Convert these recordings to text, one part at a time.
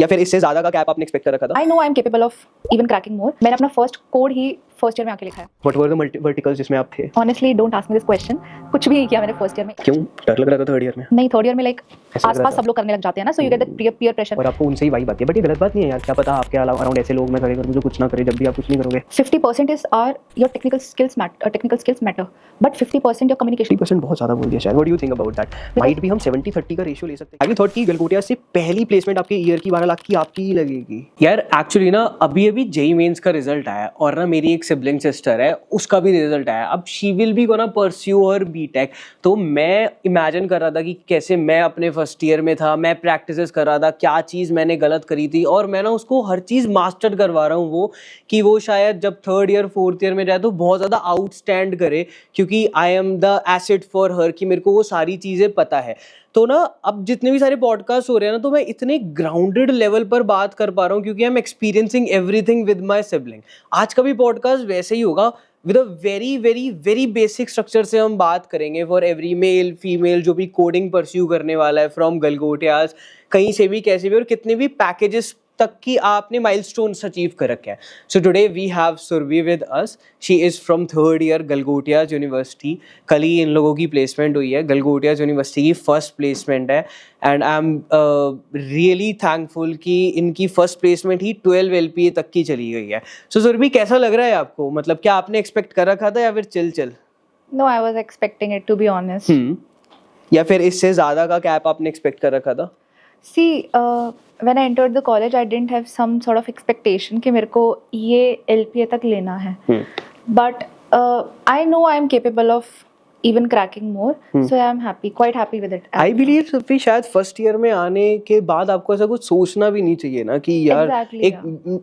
या फिर इससे ज्यादा का कैप आपने एक्सपेक्ट कर रखा था? I know I'm capable of even cracking more. मैंने अपना फर्स्ट कोड ही फर्स्ट ईयर में आके लिखा है. What were the verticals जिसमें आप थे? Honestly, don't ask me this question. कुछ भी नहीं किया मैंने फर्स्ट ईयर में. क्यों डर लग रहा था थर्ड ईयर में? नहीं, थर्ड ईयर में लाइक ऐसा लग रहा आसपास था। सब लोग करने लग जाते हैं ना, so you get that peer pressure. और आपको उनसे ही वाइब आती है, बट ये गलत बात नहीं है यार. क्या पता आपके अलावा अराउंड ऐसे लोग मैं खड़े करूं जो कुछ ना करे जब भी आप कुछ नहीं करोगे. 50% is your technical skills matter, but 50% your communication. 50% बहुत ज्यादा बोल दिया शायद. What do you think about that? Might be हम 70-30 का रेशियो ले सकते हैं. Have you thought कि गलगोटिया से पहली प्लेसमेंट आपके ईयर की 12 लाख की आपकी ही लगेगी? यार एक्चुअली ना अभी जेई मेंस का रिजल्ट आया और ना मेरी एक सिबलिंग सिस्टर है, उसका भी रिजल्ट आया. अब she will be gonna pursue her BTech. तो मैं इमेजिन कर रहा था कि कैसे मैं अपने फर्स्ट ईयर में था, मैं प्रैक्टिसेस कर रहा था, क्या चीज़ मैंने गलत करी थी, और मैं ना उसको हर चीज़ मास्टर करवा रहा हूँ वो कि वो शायद जब थर्ड ईयर फोर्थ ईयर में जाए तो बहुत ज़्यादा आउटस्टैंड करे, क्योंकि आई am the asset for her कि मेरे को वो सारी चीज़ें पता है. तो ना अब जितने भी सारे पॉडकास्ट हो रहे हैं ना, तो मैं इतने ग्राउंडेड लेवल पर बात कर पा रहा हूँ क्योंकि I am experiencing everything with my sibling. आज का भी पॉडकास्ट वैसे ही होगा, with a very very very basic structure से हम बात करेंगे फॉर एवरी मेल फीमेल जो भी कोडिंग परस्यू करने वाला है फ्रॉम गलगोटियाज, कहीं से भी कैसे भी, और कितने भी पैकेजेस तक की आपने माइलस्टोन्स अचीव कर रखे हैं. So today we have Surabhi with us. She is from third year Galgotias university. कल ही इन लोगों की प्लेसमेंट हुई है. गलगोटियाज यूनिवर्सिटी की फर्स्ट प्लेसमेंट है and I am really thankful कि इनकी फर्स्ट प्लेसमेंट ही 12 LPA तक की चली गई है. सो सुरभि कैसा लग रहा है आपको? मतलब क्या आपने एक्सपेक्ट कर रखा था या फिर chill? No, I was expecting it, to be honest. या फिर इससे ज्यादा का कैप आपने एक्सपेक्ट कर रखा था? See, when I entered the college, I didn't have some sort of expectation कि मेरे को ये LPA तक लेना है. But I know I am capable of even cracking more, so I am happy, quite happy with it. I believe Surabhi शायद first year में आने के बाद आपको ऐसा कुछ सोचना भी नहीं चाहिए ना कि यार Exactly,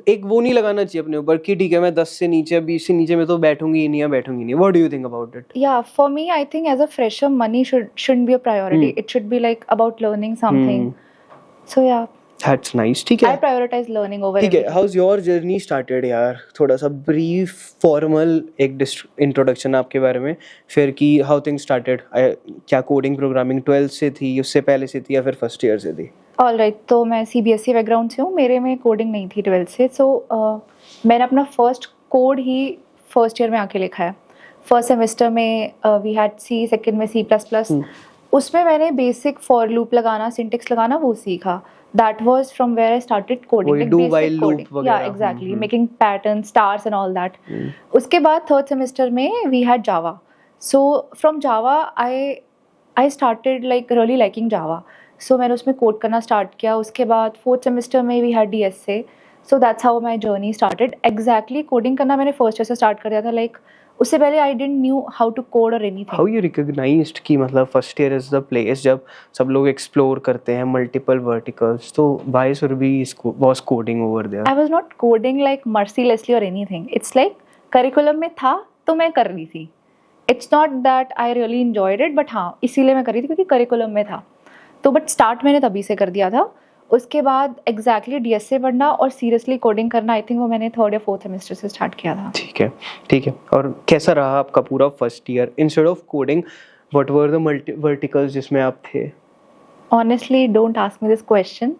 एक वो नहीं लगाना चाहिए अपने ऊपर कि ठीक है मैं 10 से नीचे 20 से नीचे में तो बैठूंगी ही नहीं या बैठूंगी नहीं. What do you think about it? Yeah, for me, I think as a fresher, money shouldn't be a priority. It should be like about learning something. So yeah, that's nice. ठीक है, I prioritize learning over ठीक है. everything. House your journey started यार? थोड़ा सा brief formal एक introduction आपके बारे में, फिर कि हाउ थिंग्स स्टार्टेड. क्या कोडिंग प्रोग्रामिंग 12th से थी, उससे पहले से थी, या फिर फर्स्ट ईयर से थी? Alright, तो मैं CBSE बैकग्राउंड से हूँ. मेरे में कोडिंग नहीं थी 12th से. So मैंने अपना फर्स्ट कोड ही फर्स्ट ईयर में आके लिखा है. फर्स्ट सेमेस्टर में वी हैड C, सेकेंड में C++. उसमें मैंने बेसिक फॉर लूप लगाना, सिंटेक्स लगाना वो सीखा. That was from where I started coding, वही like do basic while loop coding. वगैरह. Yeah, exactly. Making patterns, stars and all that. उसके बाद थर्ड सेमेस्टर में we had Java. So from Java I started like really liking Java. So मैंने उसमें code करना start किया. उसके बाद फोर्थ सेमेस्टर में we had DSA. So that's how my journey started. Exactly coding करना मैंने फर्स्ट ईयर से स्टार्ट कर दिया था. Like उससे पहले I didn't knew how to code or anything. How you recognized कि मतलब first year is the place जब सब लोग एक्सप्लोर करते हैं मल्टीपल वर्टिकल्स, तो why Surabhi was coding over there? I was not coding like mercilessly or anything. It's like curriculum में था तो मैं कर रही थी. It's not that I really enjoyed it, but हाँ इसीलिए मैं कर रही थी क्योंकि curriculum में था. तो बट स्टार्ट मैंने तभी से कर दिया था. उसके बाद एग्जैक्टली DSA पढ़ना और सीरियसली कोडिंग करना आई थिंक वो मैंने थर्ड या फोर्थ सेमेस्टर से स्टार्ट किया था. ठीक है. और कैसा रहा आपका पूरा first year? Instead of coding what were the verticals जिसमें आप थे? Honestly, don't ask me this question.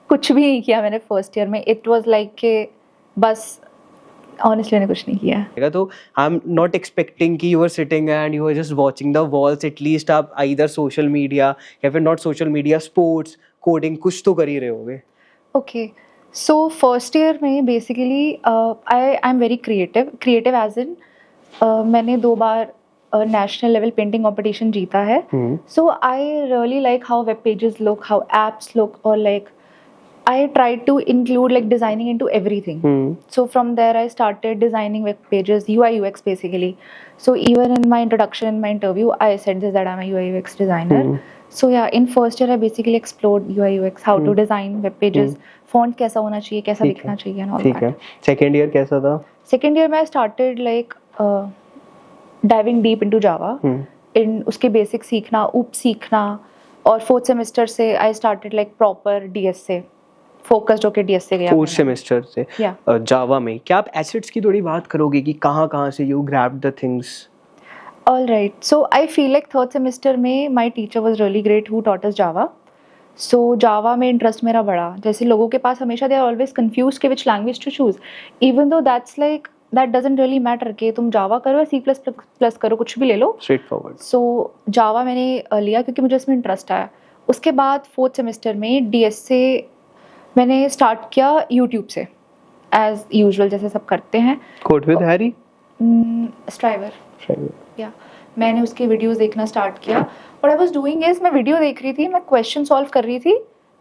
कुछ भी नहीं किया मैंने फर्स्ट ईयर में. इट वाज लाइक के बस ऑनेस्टली मैंने कुछ नहीं किया. तो आई एम नॉट एक्सपेक्टिंग कि you are sitting and you are just watching the walls. At least आप आइदर सोशल मीडिया या फिर not social media, sports, coding कुछ तो कर ही रहे होगे. ओके, सो फर्स्ट ईयर में basically I am very creative as in मैंने 2 बार नेशनल लेवल पेंटिंग कंपटीशन जीता है. So I really like how web pages look, how apps look, और like I tried to include like designing into everything. So from there I started designing web pages, UI UX basically. So even in my introduction, in my interview, I said this that I'm a UI UX designer. So yeah, in first year I basically explored UI UX, how to design web pages, font कैसा होना चाहिए, कैसा दिखना चाहिए and all ठीक है. that. Second year कैसा था? Second year में I started like diving deep into Java. In उसके basic सीखना, OOP सीखना, और fourth semester से I started like proper DSA. Focus जो कि DSA गया फोर्थ सेमेस्टर से जावा में. क्या आप एसेट्स की थोड़ी बात करोगे कि कहाँ से you grabbed the things? All right, so I feel like third semester में my teacher was really great who taught us Java. सो जावा में इंटरेस्ट मेरा बढ़ा. जैसे लोगों के पास हमेशा दे आर ऑलवेज कंफ्यूज कि which language to choose, even though that's like that doesn't really matter कि तुम जावा करो या सी प्लस प्लस करो, कुछ भी ले लो. Straight forward. सो जावा मैंने लिया क्योंकि मुझे इसमें इंटरेस्ट आया. उसके बाद 4th सेमेस्टर में डीएस से मैंने स्टार्ट किया यूट्यूब से, एज यूजुअल जैसे सब करते हैं. Code with Harry. स्ट्राइवर या मैंने उसके वीडियोस देखना स्टार्ट किया. What I was doing is मैं वीडियो देख रही थी, मैं क्वेश्चन सॉल्व कर रही थी,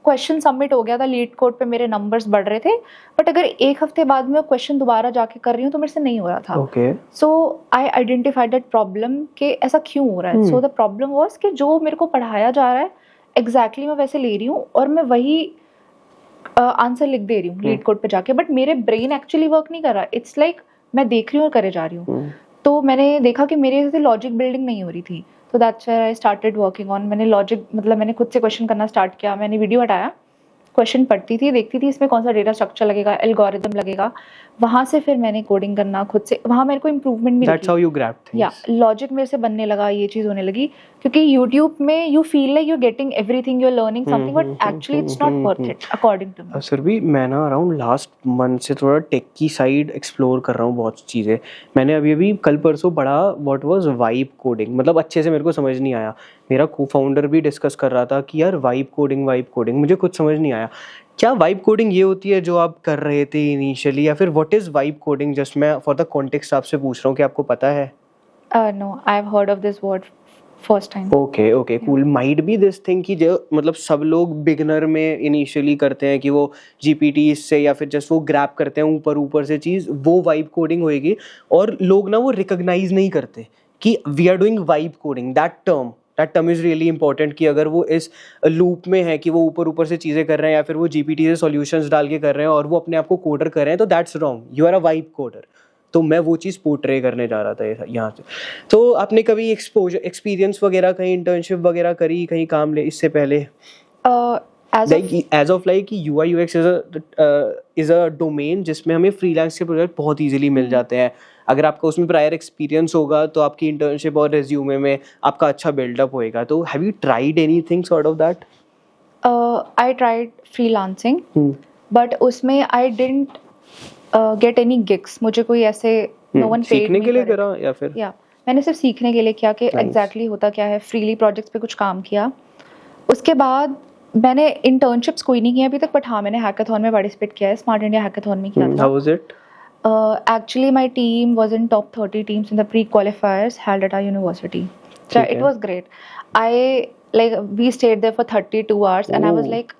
क्वेश्चन सबमिट हो गया था, लीड कोड पे मेरे नंबर्स बढ़ रहे थे, बट अगर एक हफ्ते बाद मैं क्वेश्चन दोबारा जाके कर रही हूँ तो मेरे से नहीं हो रहा था. Okay. So I identified that problem कि ऐसा क्यों हो रहा है. सो द प्रॉब्लम वाज कि जो मेरे को पढ़ाया जा रहा है एग्जैक्टली मैं वैसे ले रही हूँ और मैं वही आंसर लिख दे रही हूँ लीड कोड पे जाके, बट मेरे ब्रेन एक्चुअली वर्क नहीं कर रहा. इट्स लाइक मैं देख रही हूँ और करे जा रही हूँ. तो मैंने देखा कि मेरे से लॉजिक बिल्डिंग नहीं हो रही थी, तो that's where I started working on. मैंने लॉजिक मतलब मैंने खुद से क्वेश्चन करना स्टार्ट किया. मैंने वीडियो हटाया, क्वेश्चन पढ़ती थी, देखती थी इसमें कौन सा डेटा स्ट्रक्चर लगेगा, एल्गोरिदम लगेगा. वहाँ से फिर मैंने कोडिंग करना खुद से, वहाँ मेरे को इम्प्रूवमेंट भी That's how you grab things. या लॉजिक मेरे से बनने लगा, ये चीज़ होने लगी. क्योंकि यूट्यूब में you feel like you are getting everything, you are learning something, but actually it's not worth it according to me. Sir भी मैं ना अराउंड लास्ट मंथ से थोड़ा टेक की साइड एक्सप्लोर कर रहा हूँ बहुत चीज़ें. मैंने अभी कल परसों पढ़ा व्हाट वाज वाइब कोडिंग. मतलब अच्छे से मेरे को समझ नहीं आया. मेरा को फाउंडर भी डिस्कस कर रहा था कि यार वाइब कोडिंग मुझे कुछ समझ नहीं आया. क्या वाइब कोडिंग ये होती है जो आप कर रहे थे इनिशियली, या फिर what is vibe coding? Just मैं फॉर द कॉन्टेक्स्ट आपसे पूछ रहा हूँ कि आपको पता है. No, I have heard of this word first time. Okay cool. Might be this thing कि जो मतलब सब लोग बिगनर में इनिशियली करते हैं कि वो जीपीटी से या फिर जस्ट वो ग्रैब करते हैं ऊपर से चीज़, वो वाइब कोडिंग होएगी. और लोग ना वो रिकॉग्नाइज नहीं करते कि we are doing vibe coding. That term is really important कि अगर वो इस लूप में है कि वो ऊपर से चीज़ें कर रहे हैं या फिर वो जीपीटी से सॉल्यूशंस डाल के कर रहे हैं और वो अपने आप को कोडर कर रहे हैं, तो that's wrong. You are a vibe coder. तो मैं वो चीज़ पोर्ट्रे करने जा रहा था यहाँ से. तो आपने कभी एक्सपीरियंस वगैरह कहीं इंटर्नशिप वगैरह करी, कहीं काम ले इससे पहले? As of like UI UX is a domain जिसमें हमें फ्रीलांस के प्रोजेक्ट बहुत ईजिली मिल जाते हैं. अगर आपका उसमें प्रायर एक्सपीरियंस होगा तो आपकी इंटर्नशिप और रेज्यूमे में आपका अच्छा बिल्डअप होएगा. तो have you tried anything sort of that? I tried freelancing, but उसमें I didn't get any gigs. मुझे कोई ऐसे नो वन पेड सीखने के लिए करा या फिर? या मैंने सिर्फ सीखने के लिए किया कि एग्जैक्टली होता क्या है. फ्रीली प्रोजेक्ट्स पे कुछ काम किया. उसके बाद मैंने इंटर्नशिप्स कोई नहीं किया अभी तक, बट हाँ मैंने हैकाथॉन में पार्टिसिपेट किया है. स्मार्ट इंडिया हैकाथॉन में किया था. How was it? Actually my team was in top 30 teams in the pre-qualifiers held at our university. So it was great. We stayed there for 32 hours and I was like,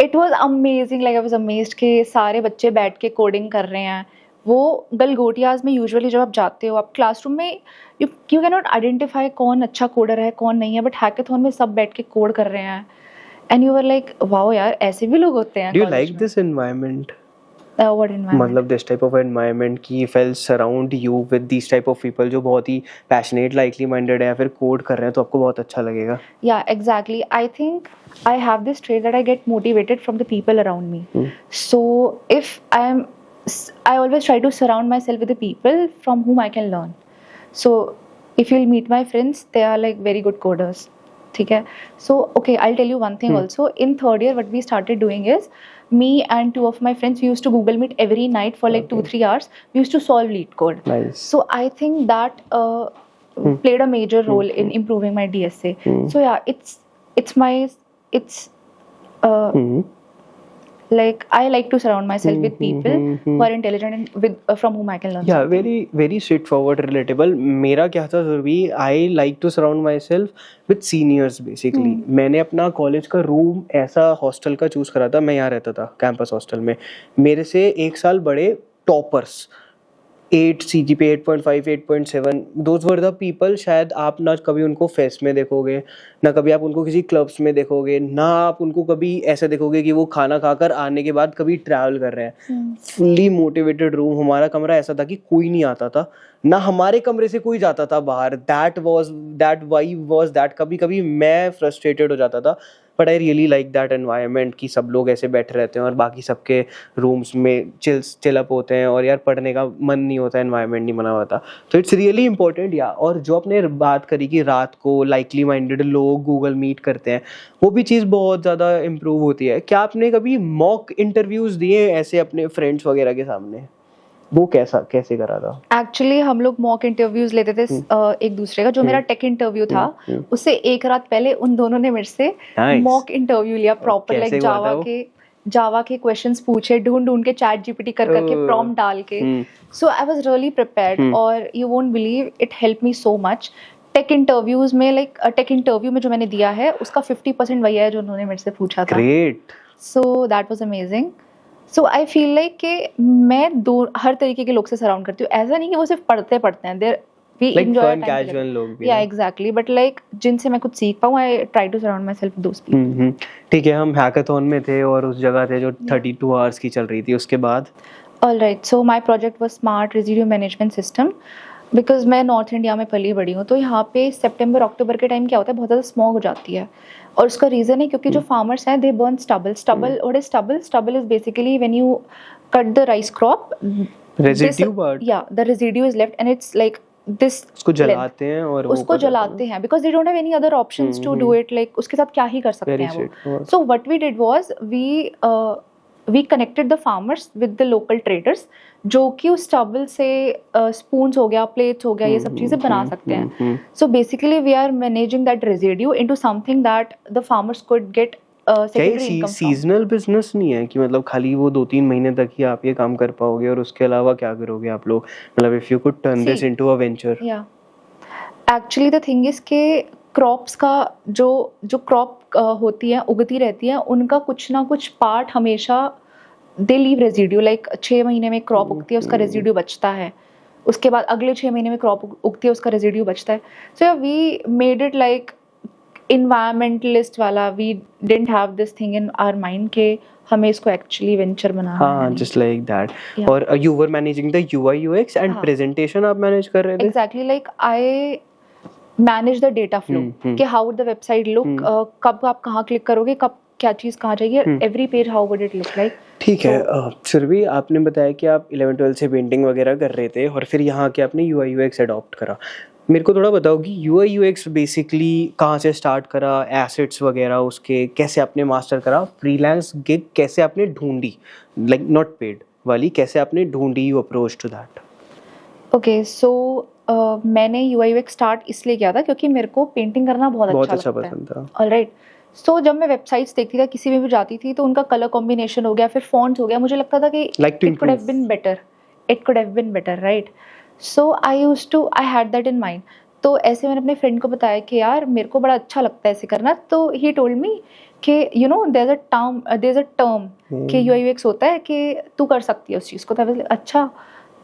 it was amazing. Like I was amazed कि सारे बच्चे बैठ के coding कर रहे हैं. वो गलगोटियाज में यूजुअली जब आप जाते हो, आप क्लासरूम में यू कैन नॉट आइडेंटिफाई कौन अच्छा कोडर है कौन नहीं है, बट हैकाथॉन में सब बैठ के कोड कर रहे हैं. And you are like wow यार, ऐसे भी लोग होते हैं. Do you like this environment? What environment? मतलब दिस टाइप ऑफ एनवायरनमेंट की feel surround you with this type of people जो बहुत ही पैशनेट, लाइकली माइंडेड है या फिर कोड कर रहे हैं, तो आपको बहुत अच्छा लगेगा. Yeah, exactly. I think I have this trait that I get motivated from the people around me. So if I always try to surround myself with the people from whom I can learn. So if you'll meet my friends, they are like very good coders. ठीक है. So okay, I'll tell you one thing also. In third year, what we started doing is, me and two of my friends, we used to Google Meet every night for like 2-3 hours. We used to solve lead code. Nice. So I think that played a major role in improving my DSA. So yeah, it's like I like to surround myself with people who are intelligent and with from whom I can learn. Yeah, very straightforward, relatable. मेरा क्या था ज़रूरी, I like to surround myself with seniors basically. मैंने अपना college का room ऐसा hostel का choose करा था. मैं यहाँ रहता था कैंपस हॉस्टल में. मेरे से 1 साल बड़े toppers, 8 CGPA 8.5 8.7, those were the people. शायद आप ना कभी उनको फेस्ट में देखोगे, ना कभी आप उनको किसी क्लब्स में देखोगे, ना आप उनको कभी ऐसे देखोगे कि वो खाना खाकर आने के बाद कभी ट्रैवल कर रहे हैं. Fully motivated room. हमारा कमरा ऐसा था कि कोई नहीं आता था, ना हमारे कमरे से कोई जाता था बाहर. That vibe was that. कभी कभी मैं फ्रस्ट्रेटेड हो जाता था, but I really like that environment कि सब लोग ऐसे बैठे रहते हैं और बाकी सबके रूम्स में चिल अप होते हैं और यार पढ़ने का मन नहीं होता, एनवायरनमेंट नहीं बना हुआ था. तो इट्स रियली इंपॉर्टेंट. या और जो आपने बात करी कि रात को लाइकली माइंडेड लोग लोग गूगल मीट करते हैं, वो भी चीज़ बहुत ज़्यादा इम्प्रूव होती है। क्या आपने कभी मॉक इंटरव्यूज़ दिए ऐसे अपने फ्रेंड्स वगैरह के सामने? वो कैसे करा था? एक्चुअली हम लोग मॉक इंटरव्यूज लेते थे एक दूसरे का। जो मेरा टेक इंटरव्यू था उससे एक रात पहले उन दोनों ने मेरे से Nice. मॉक इंटरव्यू लिया प्रॉपर, कैसे लाइक हुआ था वो? जावा के क्वेश्चंस पूछे, ढूंढ के चैट जीपीटी करके प्रॉम्प्ट डाल के। So I was really prepared और you won't believe it help me so much. Tech interviews में टेक इंटरव्यू में जो मैंने दिया है उसका 50% वही है जो उन्होंने मेरे से पूछा था। Great. So that was amazing. So I feel like कि मैं हर तरीके के लोग से सराउंड करती हूँ। ऐसा नहीं कि वो सिर्फ पढ़ते हैं, there we like enjoy fun casual लोग भी या ना? एग्जैक्टली, बट लाइक जिनसे मैं कुछ सीख पाऊँ, I try to surround myself those people. ठीक है, हम हैकाथॉन में थे और उस जगह थे जो 32 आवर्स की चल रही थी, उसके बाद? Alright, so my project was smart residue management system. Because मैं नॉर्थ इंडिया में पली बड़ी हूँ, तो यहाँ पे सितंबर अक्टूबर के टाइम क्या होता है, बहुत ज़्यादा स्मॉग हो जाती है। और उसका रीज़न है क्योंकि जो फार्मर्स हैं they burn stubble. What is stubble? Stubble is basically when you cut the rice crop, residue part? या the residue is left and it's like this. उसको जलाते हैं और वो उसको जलाते हैं because they don't have any other options to do it. Like उसके साथ क्या ही कर सकते हैं वो। So what we did was we connected the farmers with the local traders, जो कि उस स्टबल से स्पून्स हो गया, प्लेट्स हो गया, ये सब चीज़ें बना सकते हैं। So basically we are managing that residue into something that the farmers could get secondary income. Seasonal business नहीं है कि मतलब खाली वो 2-3 महीने तक ही आप ये काम कर पाओगे और उसके अलावा क्या करोगे आप लोग? मतलब if you could turn this into a venture. या एक्चुअली द थिंग इज के क्रॉप्स का जो क्रॉप होती है, उगती रहती है, उनका कुछ ना कुछ पार्ट हमेशा दे लीव रेजिड्यू। लाइक 6 महीने में क्रॉप उगती है, उसका रेजिड्यू बचता है। उसके बाद अगले 6 महीने में क्रॉप उगती है, उसका रेजिड्यू बचता है। So we made it like environmentalist वाला। We didn't have this thing in our mind के हमें इसको एक्चुअली वेंचर बनाना है। हाँ, जस्ट लाइक दैट। और you were managing the UI UX and presentation आप मैनेज कर रहे थे? Exactly, like I manage the data flow कि how would the website look, कब आप कहाँ क्लिक करोगे, कब क्या चीज़ कहाँ जाएगी, every page how would it look like. ठीक है। सुरभि, आपने बताया कि आप 11-12 से पेंटिंग वगैरह कर रहे थे और फिर यहाँ के आपने UI UX अडॉप्ट करा। मेरे को थोड़ा बताओ कि UI UX बेसिकली कहाँ से स्टार्ट करा, एसेट्स वगैरह उसके कैसे आपने मास्टर करा, फ्रीलांस गिग कैसे आपने ढूंढी, लाइक नॉट पेड वाली कैसे आपने ढूंढी, you approach to that? Okay, so मैंने UI UX स्टार्ट इसलिए किया था क्योंकि मेरे को पेंटिंग करना बहुत अच्छा पसंद था। ऑलराइट, सो जब मैं वेबसाइट्स देखती थी, किसी में भी जाती थी, तो उनका कलर कॉम्बिनेशन हो गया, फिर फॉन्ट्स हो गया, मुझे लगता था कि it could have been better, right? So I had that in mind. तो ऐसे मैंने अपने फ्रेंड को बताया कि यार मेरे को बड़ा अच्छा लगता है ऐसे करना। तो ही टोल्ड मी कि you know there is a term कि UI UX होता है कि तू कर सकती है उस चीज़ को। तो अच्छा,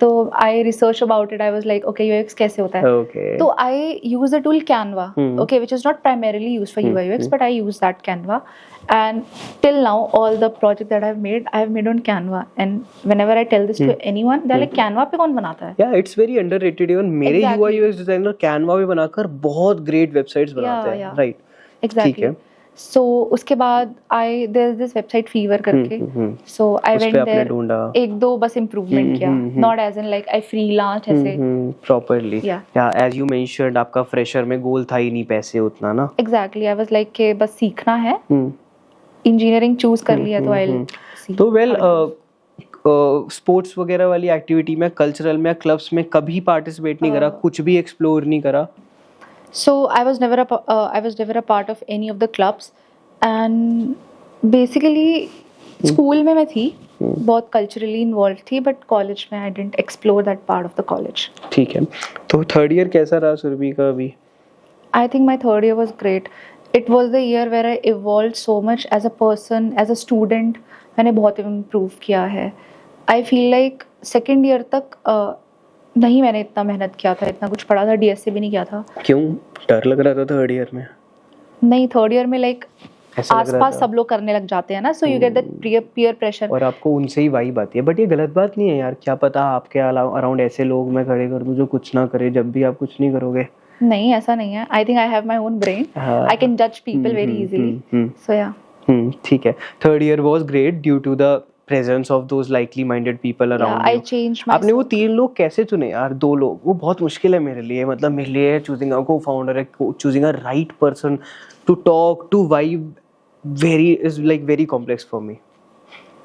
तो I research about it. I was like okay, UI UX कैसे होता है? तो I use the tool Canva, okay, which is not primarily used for UI UX, but I use that Canva. And till now, all the project that I have made on Canva. And whenever I tell this to anyone, they're like, Canva पे कौन बनाता है? Yeah, it's very underrated. Even मेरे UI UX designer Canva पे बनाकर बहुत great websites बनाते हैं, राइट? Exactly. So उसके बाद there is this website Fever करके, so I went there, एक दो बस improvement किया, not as in like I freelance ऐसे properly. Yeah, as you mentioned, आपका फ्रेशर में गोल था ही नहीं पैसे उतना ना? Exactly, I was like कि बस सीखना है, इंजीनियरिंग चूज कर लिया तो I'll see. तो वेल स्पोर्ट्स वगैरह वाली एक्टिविटी में, कल्चरल में, क्लब्स में कभी पार्टिसिपेट नहीं करा, कुछ भी एक्सप्लोर नहीं करा? So I was never a part of any of the clubs, and basically school में मैं थी, बहुत culturally involved थी, but college में I didn't explore that part of the college. ठीक है, तो थर्ड ईयर कैसा रहा सुरभि का अभी? I think my third year was great. It was the year where I evolved so much as a person, as a student. मैंने बहुत improve किया है. I feel like second year तक नहीं मैंने इतना मेहनत किया था, इतना कुछ पढ़ा था, DSA भी नहीं किया था। क्यों, डर लग रहा था थर्ड ईयर में? नहीं, थर्ड ईयर में लाइक आसपास सब लोग करने लग जाते हैं ना, so you get that peer pressure और आपको उनसे ही वाइब आती है। बट ये गलत बात नहीं है यार, क्या पता आपके अराउंड ऐसे लोग मैं खड़े कर दूं जो कुछ ना करे जब भी आप कुछ नहीं करोगे। नहीं, ऐसा नहीं है। I think I have my own brain, I can जज people very easily, so yeah. ठीक है, third year was great due to the presence of those likely minded people Yeah, around I you. changed आपने वो myself. 3 लोग कैसे चुने यार? 2 लोग, वो बहुत मुश्किल है मेरे लिए, मतलब मेरे लिए choosing a co-founder, choosing a right person to talk, to vibe, is like very complex for me.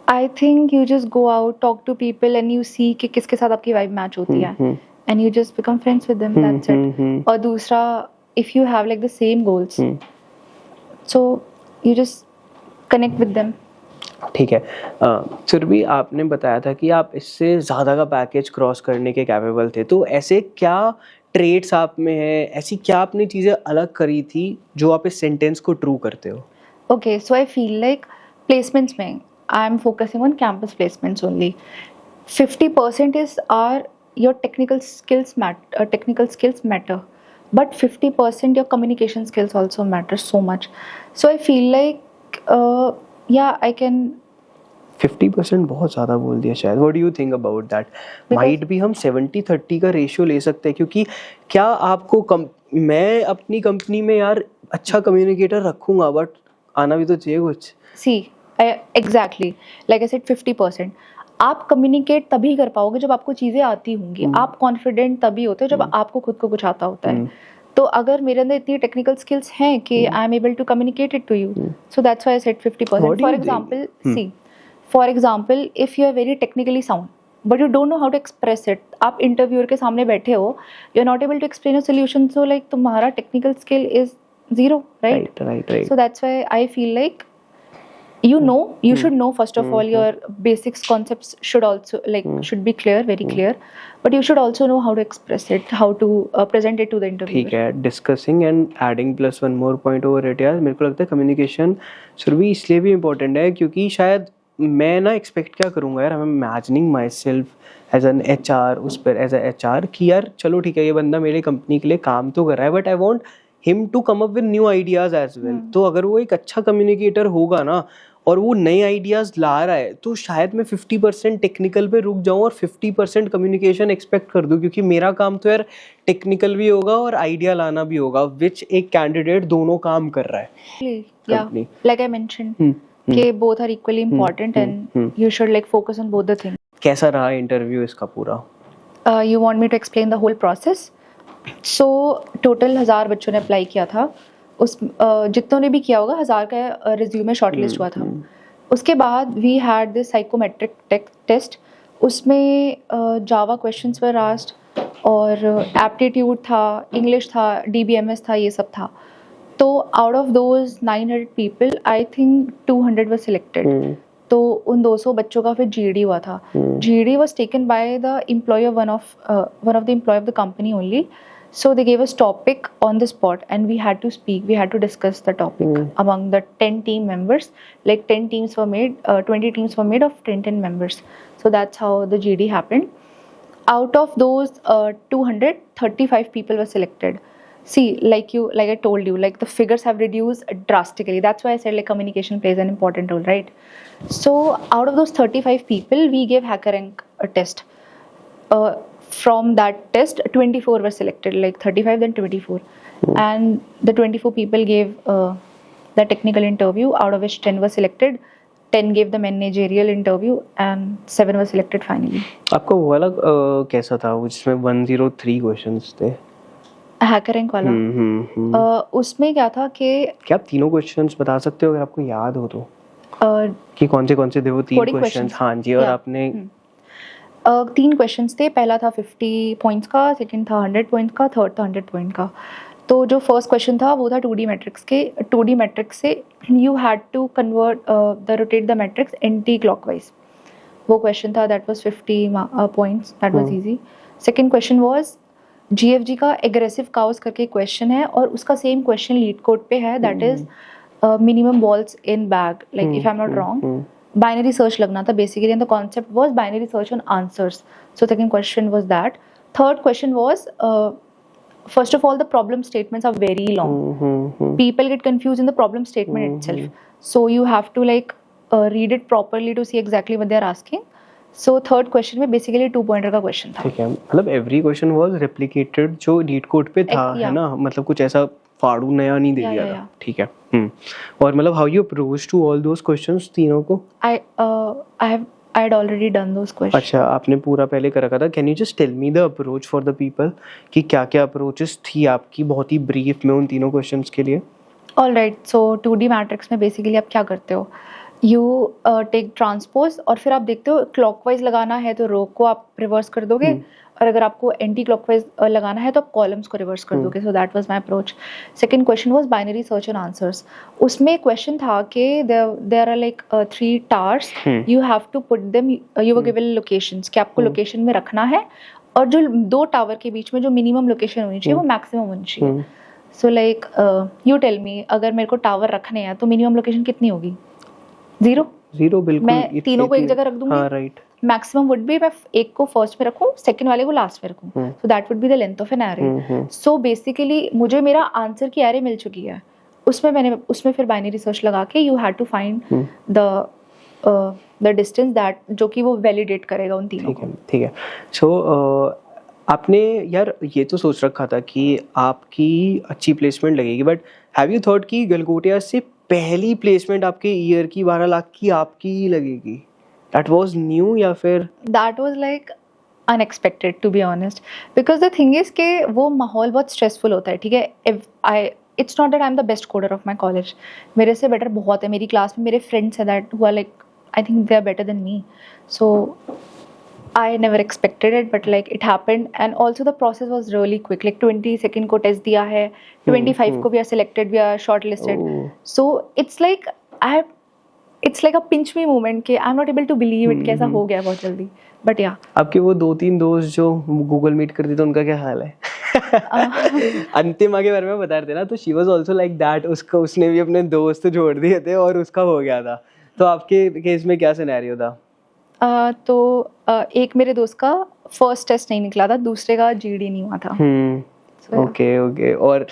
I think you just go out, talk to people, and you see कि किसके साथ आपकी vibe match होती है, and you just become friends with them. That's it. और दूसरा, if you have like the same goals, so you just connect with them. ठीक है। फिर भी आपने बताया था कि आप इससे ज़्यादा का पैकेज क्रॉस करने के कैपेबल थे, तो ऐसे क्या ट्रेड्स आप में है, ऐसी क्या आपने चीज़ें अलग करी थी जो आप इस सेंटेंस को ट्रू करते हो? Okay, so I feel like placements में I'm focusing on campus placements only. 50% is your technical skills matter, but 50% your communication skills also matter so much. So I feel like yeah, I can 50% बहुत ज़्यादा बोल दिया शायद। What do you think about that? Might be हम 70-30 का ratio ले सकते हैं, क्योंकि क्या आपको मैं अपनी कंपनी में यार अच्छा कम्युनिकेटर रखूंगा, बट आना भी तो चाहिए कुछ। see exactly like I said 50%. आप कम्युनिकेट तभी कर पाओगे जब आपको चीज़ें आती होंगी। आप कॉन्फिडेंट तभी होते हो जब आपको खुद को कुछ आता होता है। तो अगर मेरे अंदर इतनी टेक्निकल स्किल्स हैं कि I am able to communicate it to you, so that's why I said 50%. For example, see for example if you are very technically sound but you don't know how to express it, आप interviewer के सामने बैठे हो, you are not able to explain your solution, so like तुम्हारा technical skill is zero, right? Right. So that's why I feel like you should know first of all your basics, concepts should also should be clear, very clear, but you should also know how to express it, how to present it to the interviewer. ठीक है, discussing and adding plus one more point over it यार, मेरे को लगता है communication Surabhi इसलिए भी important है क्योंकि शायद मैं ना एक्सपेक्ट क्या करूँगा यार, I am imagining myself as an HR, उस पर एज ए HR कि यार चलो ठीक है ये बंदा मेरे कंपनी के लिए काम तो कर रहा है, but I want him to come up with new ideas as well. तो अगर वो एक अच्छा कम्युनिकेटर होगा ना और वो नए आइडियाज ला रहा है, तो शायद मैं 50% टेक्निकल पे रुक जाऊं और 50% कम्युनिकेशन एक्सपेक्ट कर दूं, क्योंकि मेरा काम तो यार टेक्निकल भी होगा और आइडिया लाना भी होगा, विच एक कैंडिडेट दोनों काम कर रहा है। Yeah, like I mentioned कि both are equally important and you should like focus on both the things. कैसा रहा इंटरव्यू इसका पूरा? You want me to explain the whole process? So total 1000 बच्चों ने अप्लाई किया था, उस जितनों ने भी किया होगा 1000 का रिज्यूमे शॉर्टलिस्ट हुआ था। उसके बाद we had this psychometric test, उसमें जावा क्वेश्चंस वर आस्क्ड और एप्टीट्यूड था, इंग्लिश था, DBMS था, ये सब था। तो out of those 900 people I think 200 were selected. तो उन 200 बच्चों का फिर GED हुआ था। GED was taken by the employer, one of the employee of the company only. So they gave us topic on the spot and we had to speak, we had to discuss the topic among the 10 team members. Like 10 teams were made, 20 teams were made of 10 members. So that's how the GED happened. Out of those 200, 35 people were selected. See, like I told you, like the figures have reduced drastically. That's why I said like communication plays an important role, right? So out of those 35 people, we gave HackerRank a test. From that test, 24 were selected, like 35 then 24. And the 24 people gave the technical interview, out of which 10 were selected. 10 gave the managerial interview and 7 were selected finally. आपका वो वाला कैसा था जिसमें 103 questions थे? HackerRank वाला उसमें क्या था कि क्या आप तीनों क्वेश्चंस बता सकते हो अगर आपको याद हो तो, कि कौन से थे वो 3 क्वेश्चंस? हाँ जी। और आपने 3 क्वेश्चंस थे, पहला था 50 पॉइंट्स का, सेकंड था 100 पॉइंट्स का, थर्ड था 100 पॉइंट का। तो जो फर्स्ट क्वेश्चन था वो था 2D मैट्रिक्स के। 2D मैट्रिक्स से you had to convert the rotate the matrix anti clockwise, वो क्वेश्चन था, that was 50 points, that was easy. Second question was GFG का एग्रेसिव काउस करके क्वेश्चन है और उसका सेम क्वेश्चन लीड कोड पे है, that is minimum balls in bag, like if I am not wrong. Binary search लगना था basically and the concept was binary search on answers. So second question was that. Third question was first of all the problem statements are very long. People get confused in the problem statement itself. So you have to like read it properly to see exactly what they are asking. So third question में basically 2 pointer का question था। ठीक है, मतलब every question was replicated जो leet code पे था, है ना? मतलब कुछ ऐसा फाड़ू नया नहीं दे दिया था। ठीक है। और मतलब how you approach to all those questions तीनों को? I have I had already done those questions. अच्छा, आपने पूरा पहले कर रखा था. Can you just tell me the approach for the people कि क्या क्या अप्रोचेस थी आपकी बहुत ही ब्रीफ में उन तीनों क्वेश्चंस के लिए? ऑल राइट, सो 2D मैट्रिक्स में बेसिकली आप क्या करते हो, यू टेक ट्रांसपोज और फिर आप देखते हो क्लॉकवाइज लगाना है तो रो को आप रिवर्स कर दोगे, और अगर आपको एंटी क्लॉकवाइज लगाना है तो आप कॉलम्स को रिवर्स कर दोगे. So that was my approach. Second question was binary search and answers. उसमें क्वेश्चन था कि there are like 3 towers, you have to put them, you were given locations कि आपको लोकेशन में रखना है, और जो 2 टावर के बीच में जो मिनिमम लोकेशन होनी चाहिए वो मैक्सिमम होनी चाहिए. So like you tell me, अगर मेरे को टावर रखने हैं तो मिनिमम लोकेशन कितनी होगी? 0. बिल्कुल. मैं तीनों को एक जगह रख दूंगी. हाँ, राइट. मैक्सिमम वुड बी मैं एक को फर्स्ट में रखूं, सेकंड वाले को लास्ट में रखूं. So that would be the length of an array. So basically मुझे मेरा आंसर की एरे मिल चुकी है, उसमें फिर बाइनरी सर्च लगा के you had to find the distance that जो कि वो वैलिडेट करेगा उन तीनों को. ठीक है. सो आपने यार ये तो सोच रखा था कि आपकी अच्छी प्लेसमेंट लगेगी, बट हैव यू थॉट कि गलगोटिया से पहली प्लेसमेंट आपके ईयर की 12 लाख की आपकी ही लगेगी? दैट वाज न्यू या फिर? That was like unexpected to be honest, because the thing is के वो माहौल बहुत स्ट्रेसफुल होता है. ठीक है, it's not that I am the best coder of my college, मेरे से बेटर बहुत है. मेरी क्लास में मेरे फ्रेंड्स हैं that who are like, I think they are better than me. So I never expected it, but like it happened, and also the process was really quick. Like 22nd को test दिया है, 25 को we are selected, we are shortlisted. So it's like it's like a pinch me moment कि I'm not able to believe it कैसा हो गया बहुत जल्दी. But yeah. आपके वो 2-3 दोस्त जो गूगल मीट करते थे उनका क्या हाल है? अंतिमा के बारे में बता रहे थे ना, तो she was also like that. उसने भी अपने दोस्त छोड़ दिए थे और उसका हो गया था. तो आपके केस में क्या सिनेरियो था? तो एक मेरे दोस्त का फर्स्ट टेस्ट नहीं निकला था, दूसरे का जीडी नहीं हुआ था. ओके. और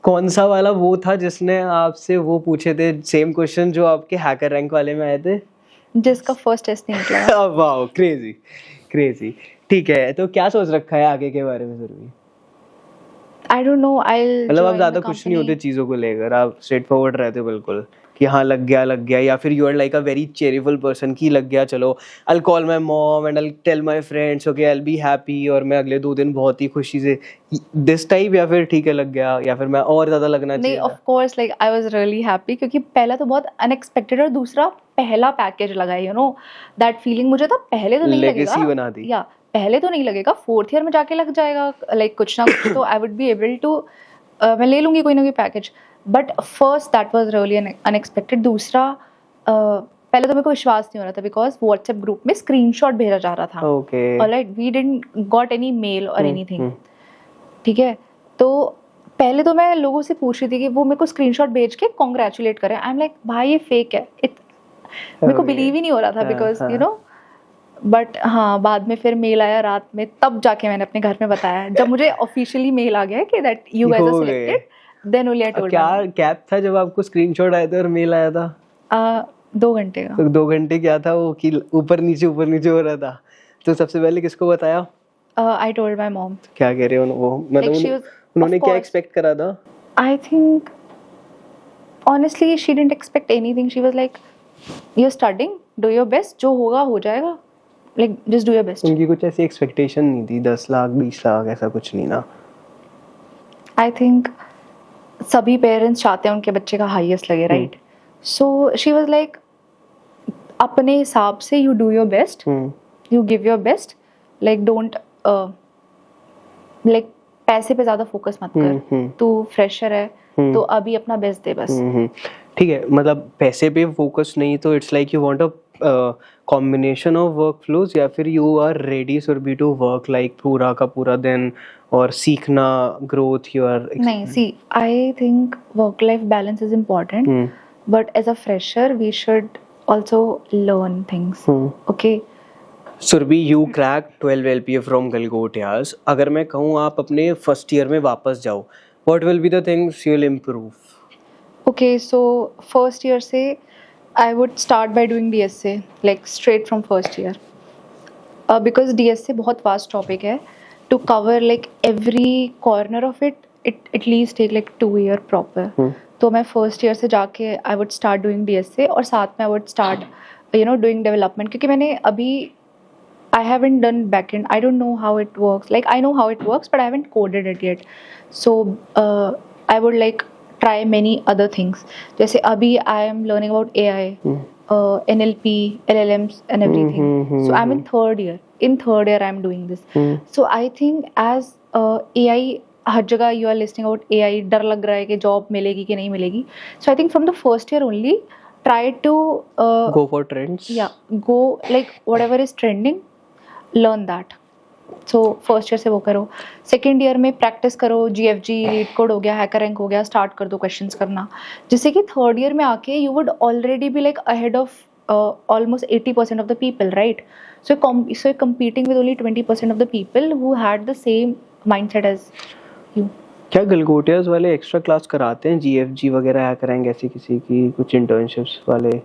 कौन सा वाला वो था जिसने आपसे वो पूछे थे सेम क्वेश्चन जो आपके हैकर रैंक वाले में आए थे? जिसका फर्स्ट टेस्ट नहीं निकला. Wow, crazy. ठीक है, तो क्या सोच रखा है आगे के बारे में सुरभि? I don't know. मतलब आप ज्यादा कुछ नहीं होते चीजों को लेकर, आप स्ट्रेट फॉरवर्ड रहते हो बिल्कुल कि हाँ लग गया, या फिर you are like a very cheerful person की लग गया, चलो I will call my mom and I will tell my friends, okay I will be happy, और मैं अगले 2 दिन बहुत ही खुशी से दिस टाइप, या फिर ठीक है लग गया, या फिर मैं और ज्यादा लगना चाहिए? नहीं, of course like I was really happy, क्योंकि पहला तो बहुत अनएक्सपेक्टेड और दूसरा पहला पैकेज लगा, यू नो दैट फीलिंग मुझे था पहले तो नहीं लगेगा, लेगेसी बना दी. या पहले तो नहीं लगेगा, 4th ईयर में जाके लग जाएगा लाइक कुछ ना कुछ तो I would be able to, मैं ले लूंगी कोई ना कोई package. But first that was really unexpected. दूसरा पहले तो मेरे को विश्वास नहीं हो रहा था बिकॉज व्हाट्सएप ग्रुप में स्क्रीनशॉट भेजा जा रहा था. Alright, we didn't got any mail और एनीथिंग. ठीक है, तो पहले तो मैं लोगों से पूछ रही थी कि वो मेरे को स्क्रीनशॉट भेज के कॉन्ग्रेचुलेट करें. आई एम लाइक भाई ये फेक है, मेरे को बिलीव ही नहीं हो रहा था बिकॉज यू नो. बट हाँ, बाद में फिर मेल आया रात में, तब जाके मैंने अपने घर में बताया जब मुझे ऑफिशियली मेल आ गया कि that you guys are selected. Then only I told. क्या कैप था जब आपको स्क्रीनशॉट आए थे और मेल आया था? 2 घंटे का. 2 घंटे क्या था वो कि ऊपर नीचे हो रहा था? तो सबसे पहले किसको बताया? I told my mom. क्या कह रहे हो वो, मतलब उन्होंने क्या एक्सपेक्ट करा था? I think honestly she didn't expect anything. She was like you are studying, do your best, जो होगा हो जाएगा, like just do your best. उनकी कुछ ऐसी एक्सपेक्टेशन नहीं थी 10 लाख 20 लाख ऐसा कुछ नहीं ना? आई थिंक सभी पेरेंट्स चाहते हैं उनके बच्चे का हाईएस्ट लगे, right? So she was like अपने हिसाब से you do your best, you give your best, like don't like पैसे पे ज्यादा फोकस मत कर, तू फ्रेशर है तो अभी अपना बेस्ट दे बस. ठीक है, मतलब पैसे पे फोकस नहीं तो it's like you want a combination of work flows, या फिर you are ready Surabhi to work like पूरा का पूरा दिन और सीखना ग्रोथ योर? नहीं, see I think work life balance is important, but as a fresher we should also learn things. Okay. Surabhi, you cracked 12 LPA from Galgotias. अगर मैं कहूँ आप अपने फर्स्ट ईयर में वापस जाओ, what will be the things you will improve? Okay, so first year से I would start by doing DSA, like straight from first year. Because DSA बहुत vast topic है. To cover like every corner of it at least take like 2 year proper. तो मैं first year से जाके I would start doing DSA, और साथ में I would start doing development, क्योंकि मैंने अभी I haven't done backend. I don't know how it works. Like I know how it works, but I haven't coded it yet. So I would like try many other things. जैसे अभी I am learning about AI, NLP, LLMs and everything. So I'm in third year. In third year I'm doing this. So I think as AI, हर जगह you are listening about AI, डर लग रहा है कि job मिलेगी कि नहीं मिलेगी. So I think from the first year only, try to go for trends. Yeah, go like whatever is trending. Learn that. So first year से वो करो. सेकेंड ईयर में प्रैक्टिस करो, GFG, लीड कोड हो गया, हैकर रैंक हो गया, start कर दो क्वेश्चंस करना, जिससे कि थर्ड ईयर में आके you would already be like ahead of almost 80% of the people, right? So competing with only 20% of the people who had the same mindset as you. क्या गलगोटियाज वाले एक्स्ट्रा क्लास कराते हैं, GFG वगैरह hacker rank ऐसी किसी की, कुछ internships वाले,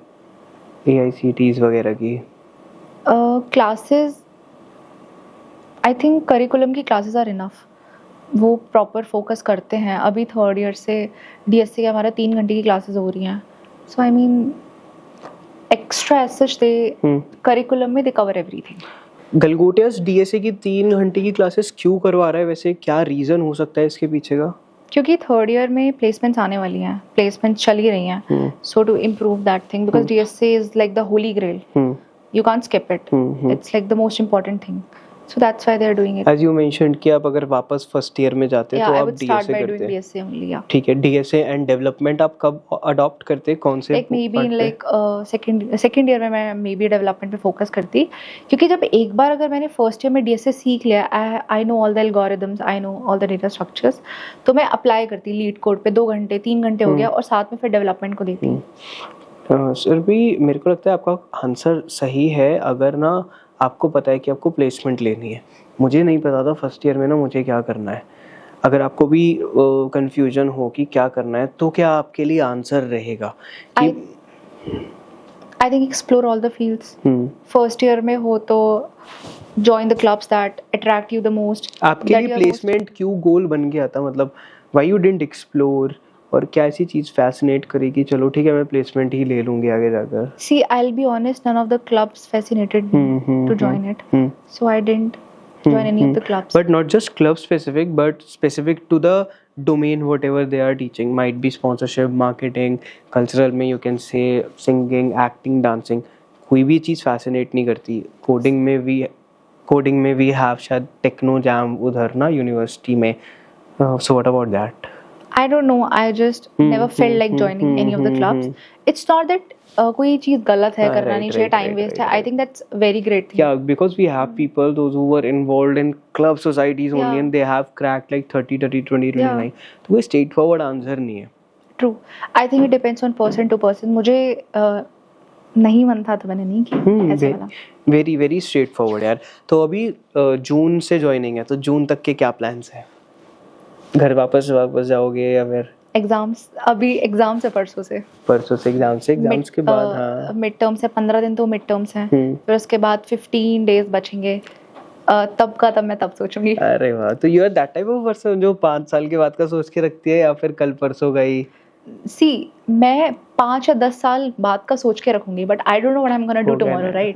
AICTs वगैरह की क्लासेस? आई थिंक करिकुलम की क्लासेस आर इनफ. वो प्रॉपर फोकस करते हैं. अभी थर्ड ईयर से DSA के हमारा 3 घंटे की क्लासेस हो रही हैं. So I mean extra as such they curriculum में they cover everything. Galgotias DSA की 3 घंटे की क्लासेस क्यों करवा रहा है वैसे? क्या रीज़न हो सकता है इसके पीछे का? क्योंकि थर्ड ईयर में प्लेसमेंट्स आने वाली हैं, प्लेसमेंट्स चल ही रही हैं. So to improve that thing, because DSA is like the holy grail. You can't skip it. It's like the most important thing. So that's why they're doing it. As you mentioned कि आप अगर वापस first year में जाते तो I आप would start DSA by करते doing हैं. BSc only. Yeah. ठीक है. DSA and development आप कब अडॉप्ट करते, कौन से Like maybe in like second year में मैं maybe development पे focus करती, क्योंकि जब एक बार अगर मैंने first year में DSA सीख लिया, I know all the algorithms, I know all the data structures, तो मैं अप्लाई करती लीड कोड पे 2 घंटे 3 घंटे हो गया, और साथ में फिर डेवलपमेंट को देती. सर भी मेरे को लगता है आपका आंसर सही है. अगर ना आपको पता है कि आपको प्लेसमेंट लेनी है, मुझे नहीं पता था फर्स्ट ईयर में ना मुझे क्या करना है, अगर आपको भी कंफ्यूजन हो कि क्या करना है, तो क्या आपके लिए आंसर रहेगा कि I think explore all the fields. First year में हो तो join the clubs that attract you the most. आपके लिए प्लेसमेंट क्यों गोल बन गया था? मतलब why you didn't explore, और क्या ऐसी चीज फैसिनेट करेगी, चलो ठीक है मैं प्लेसमेंट ही ले लूंगी आगे जाकर? See, I'll be honest, none of the clubs fascinated me to join it. So I didn't join any of the clubs. But not just club specific, but specific to the domain whatever they are teaching. Might be sponsorship, marketing, cultural में you can say singing, acting, dancing. कोई भी चीज़ fascinate नहीं करती. Coding में we have शायद techno jam उधर ना university में. So what about that? I don't know. I just never felt like joining any of the clubs. It's not that कोई चीज़ गलत है, करना नहीं चाहिए, टाइम वेस्ट है. I think that's very great thing. Yeah, because we have people those who were involved in club societies only, and they have cracked like 30, 20, 29. तो कोई straight forward answer नहीं है. True. I think it depends on person to person. मुझे नहीं मन था तो मैंने नहीं किया ऐसे वाला. Very very straight forward यार. तो अभी जून से ज्वाइनिंग है, तो जून तक के क्या प्लान्स हैं? घर वापस जाओगे या फिर एग्जाम्स? अभी एग्जाम्स है परसों से एग्जाम्स के बाद हाँ मिड टर्म्स है, 15 दिन तो मिड टर्म्स हैं, फिर उसके बाद 15 डेज बचेंगे. तब मैं सोचूंगी. अरे वाह. तो you are that type of person जो 5 साल के बाद का सोच के रखती है, या फिर कल परसों गई? सी, मैं 5 या 10 साल बाद का सोच के रखूंगी, but I don't know what I am gonna do tomorrow, right?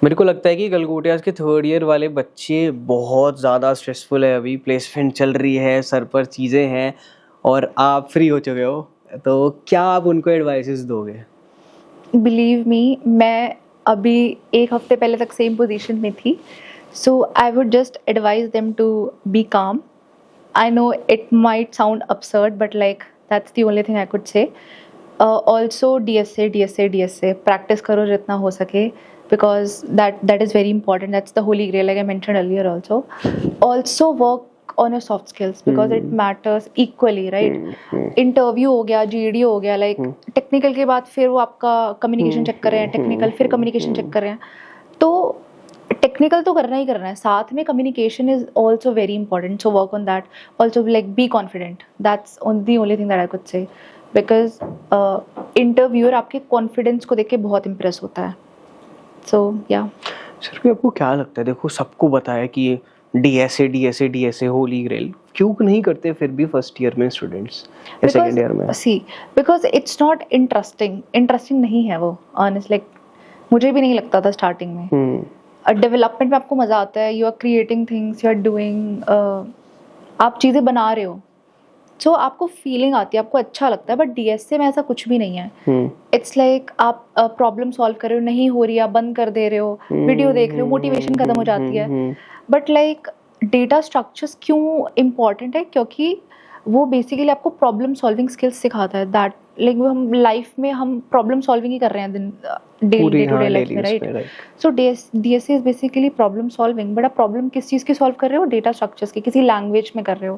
मेरे को लगता है कि गलगोटियाज के थर्ड ईयर वाले बच्चे बहुत ज़्यादा स्ट्रेसफुल है. अभी प्लेसमेंट चल रही है, सर पर चीज़ें हैं, और आप फ्री हो चुके हो, तो क्या आप उनको एडवाइसेस दोगे? बिलीव मी, मैं अभी 1 हफ्ते पहले तक सेम पोजीशन में थी. So I would just advise them to be calm. I know it might sound absurd, but like that's the only thing I could say. Also DSA practice करो जितना हो सके, because that is very important. That's the holy grail, like I mentioned earlier. Also work on your soft skills, because it matters equally, right? Interview हो गया, GED हो गया, like technical के बाद फिर वो आपका communication check कर रहे हैं, technical फिर communication check कर रहे हैं, तो टेक्निकल तो करना ही करना है, साथ में communication is also very important. So work on that. Also like be confident. That's the only thing that I could say, because interviewer आपके कॉन्फिडेंस को देख के बहुत इम्प्रेस होता है. सो या सर भी आपको क्या लगता है, देखो सबको पता है कि DSA होली ग्रेल, क्यों नहीं करते फिर भी फर्स्ट ईयर में स्टूडेंट्स या सेकंड ईयर में? बिकॉज इट्स नॉट इंटरेस्टिंग नहीं है वो, ऑनेस्ट, लाइक मुझे भी नहीं लगता था स्टार्टिंग में। डेवलपमेंट में आपको मजा आता है, you are creating things, you are doing, आप चीजें बना रहे हो, सो आपको फीलिंग आती है, आपको अच्छा लगता है। बट डीएसए में ऐसा कुछ भी नहीं है। इट्स लाइक आप प्रॉब्लम सॉल्व कर रहे हो, नहीं हो रही, आप बंद कर दे रहे हो, वीडियो देख रहे हो, मोटिवेशन खत्म हो जाती है। बट लाइक डेटा स्ट्रक्चर्स क्यों इम्पॉर्टेंट है, क्योंकि वो बेसिकली आपको प्रॉब्लम सॉल्विंग स्किल्स सिखाता है। दैट लाइक हम लाइफ में हम प्रॉब्लम सॉल्विंग ही कर रहे हैं डे टू डे लाइफ में, right? So DSA is basically problem solving, but आप प्रॉब्लम किस चीज़ की सॉल्व कर रहे हो? डेटा स्ट्रक्चर्स की, किसी लैंग्वेज में कर रहे हो।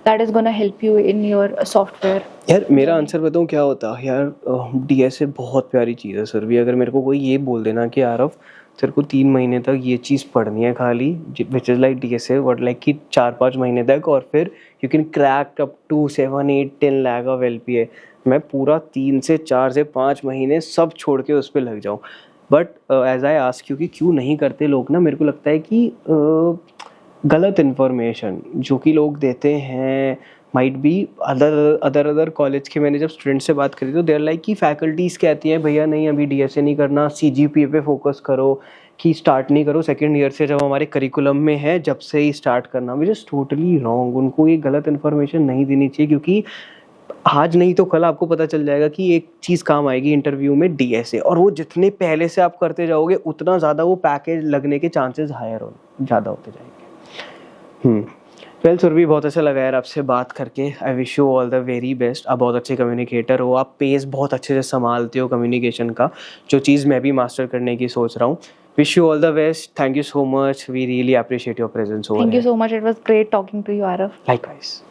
That is gonna help you in your software. यार मेरा आंसर बताऊँ क्या होता है यार, डीएसए बहुत प्यारी चीज़ है सर भी। अगर मेरे को कोई ये बोल देना कि आरव तेरे को 3 महीने तक ये चीज़ पढ़नी है खाली, which is like DSA, but like कि 4-5 महीने तक, और फिर you can crack up to 7, 8, 10 lakh of LPA, मैं पूरा 3 से 4 से 5 महीने सब छोड़ के उस पर लग जाऊँ। But as I ask you कि क्यों नहीं करते लोग ना, मेरे को लगता है कि गलत इन्फॉर्मेशन जो कि लोग देते हैं माइट बी अदर कॉलेज के। मैंने जब स्टूडेंट से बात करी तो देयर लाइक कि फैकल्टीज़ कहती हैं भैया नहीं अभी डीएसए नहीं करना, सीजीपीए पे फोकस करो, कि स्टार्ट नहीं करो सेकेंड ईयर से, जब हमारे करिकुलम में है जब से ही स्टार्ट करना। Which is totally wrong. उनको ये गलत इन्फॉर्मेशन नहीं देनी चाहिए, क्योंकि आज नहीं तो कल आपको पता चल जाएगा कि एक चीज़ काम आएगी इंटरव्यू में, डीएसए, और वो जितने पहले से आप करते जाओगे उतना ज़्यादा वो पैकेज लगने के चांसेस हायर ज़्यादा होते जाएंगे। वेल सुरभि, बहुत अच्छा लगा यार आपसे बात करके। I wish you all the very best. आप बहुत अच्छे कम्युनिकेटर हो, आप पेस बहुत अच्छे से संभालते हो कम्युनिकेशन का, जो चीज़ मैं भी मास्टर करने की सोच रहा हूँ। Wish you all the best. Thank you so much, we really appreciate your presence. Thank you so much, it was great talking to you Aarav. Likewise.